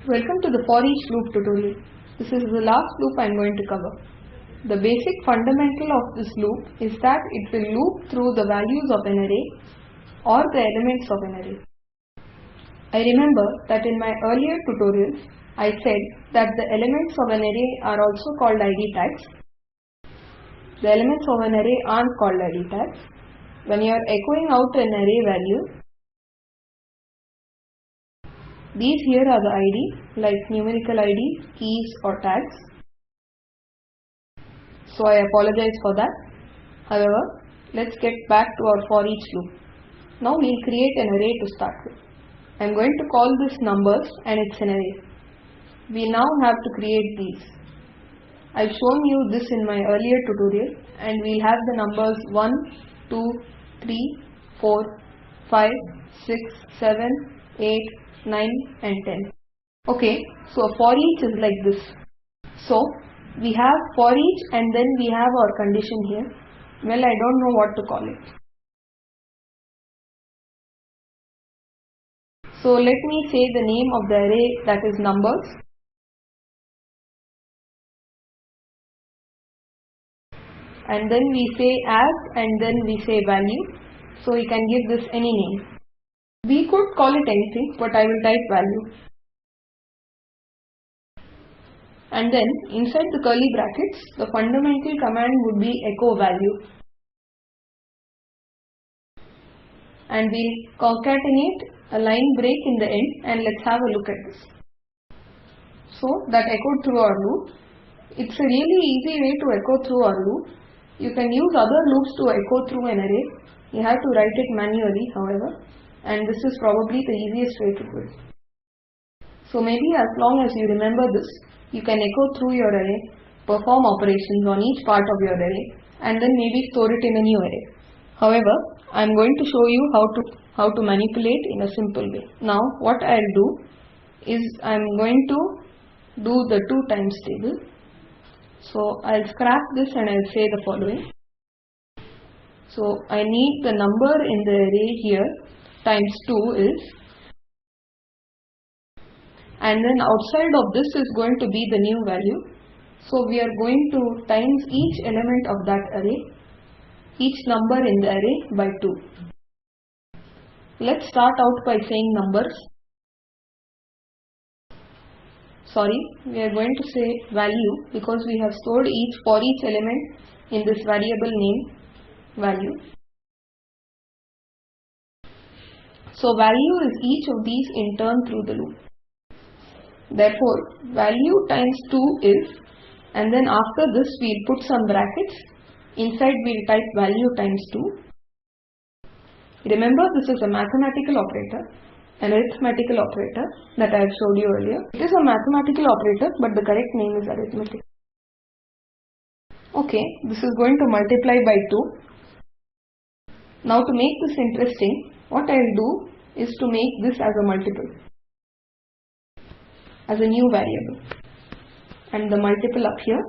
Welcome to the Foreach loop tutorial. This is the last loop I am going to cover. The basic fundamental of this loop is that it will loop through the values of an array or the elements of an array. I remember that in my earlier tutorials I said that the elements of an array are also called ID tags. The elements of an array aren't called ID tags. When you are echoing out an array value, these here are the ID, like numerical ID, keys or tags. So I apologize for that. However, let's get back to our for each loop. Now we'll create an array to start with. I'm going to call this numbers and it's an array. We now have to create these. I've shown you this in my earlier tutorial and we'll have the numbers 1, 2, 3, 4, 5, 6, 7, 8, 9 and 10. Okay, so for each is like this. So we have for each and then we have our condition here. Well, I don't know what to call it. So let me say the name of the array, that is numbers. And then we say as and then we say value. So we can give this any name. We could call it anything, but I will type value. And then inside the curly brackets, the fundamental command would be echo value. And we'll concatenate a line break in the end and let's have a look at this. So that echoed through our loop. It's a really easy way to echo through our loop. You can use other loops to echo through an array. You have to write it manually, however. And this is probably the easiest way to do it. So maybe as long as you remember this, you can echo through your array, perform operations on each part of your array, and then maybe store it in a new array. However, I am going to show you how to manipulate in a simple way. Now what I will do is I am going to do the 2 times table. So I will scrap this and I will say the following. So I need the number in the array here times 2 is, and then outside of this is going to be the new value. So we are going to times each element of that array, each number in the array by 2. Let's start out by saying numbers. Sorry, we are going to say value because we have stored for each element in this variable name value. So value is each of these in turn through the loop. Therefore, value times 2 is, and then after this we'll put some brackets. Inside we'll type value times 2. Remember, this is a mathematical operator, an arithmetical operator that I have showed you earlier. It is a mathematical operator, but the correct name is arithmetic. Okay, this is going to multiply by 2. Now to make this interesting, what I will do is to make this as a multiple, as a new variable, and the multiple up here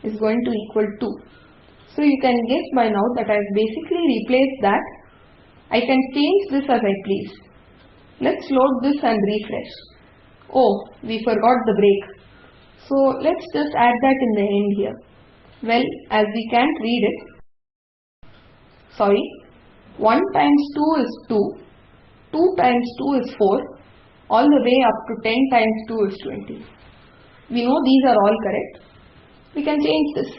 is going to equal 2. So you can guess by now that I have basically replaced that. I can change this as I please. Let's load this and refresh. Oh, we forgot the break. So let's just add that in the end here. Well, as we can't read it, sorry, 1 times 2 is 2, 2 times 2 is 4, all the way up to 10 times 2 is 20. We know these are all correct. We can change this.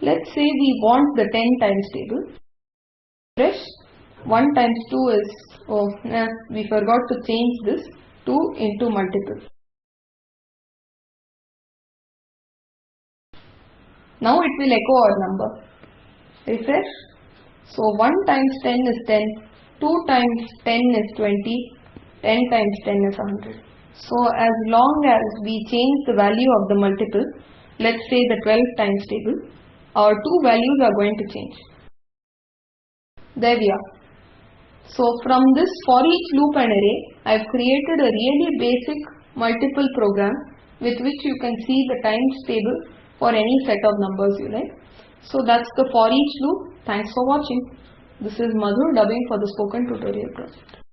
Let's say we want the 10 times table. Refresh. 1 times 2 is, we forgot to change this 2 into multiple. Now it will echo our number. Refresh. So 1 times 10 is 10, 2 times 10 is 20, 10 times 10 is 100. So as long as we change the value of the multiple, let's say the 12 times table, our 2 values are going to change. There we are. So from this for each loop and array, I have created a really basic multiple program with which you can see the times table for any set of numbers you like. So that's the for each loop. Thanks for watching. This is Madhur dubbing for the Spoken Tutorial project.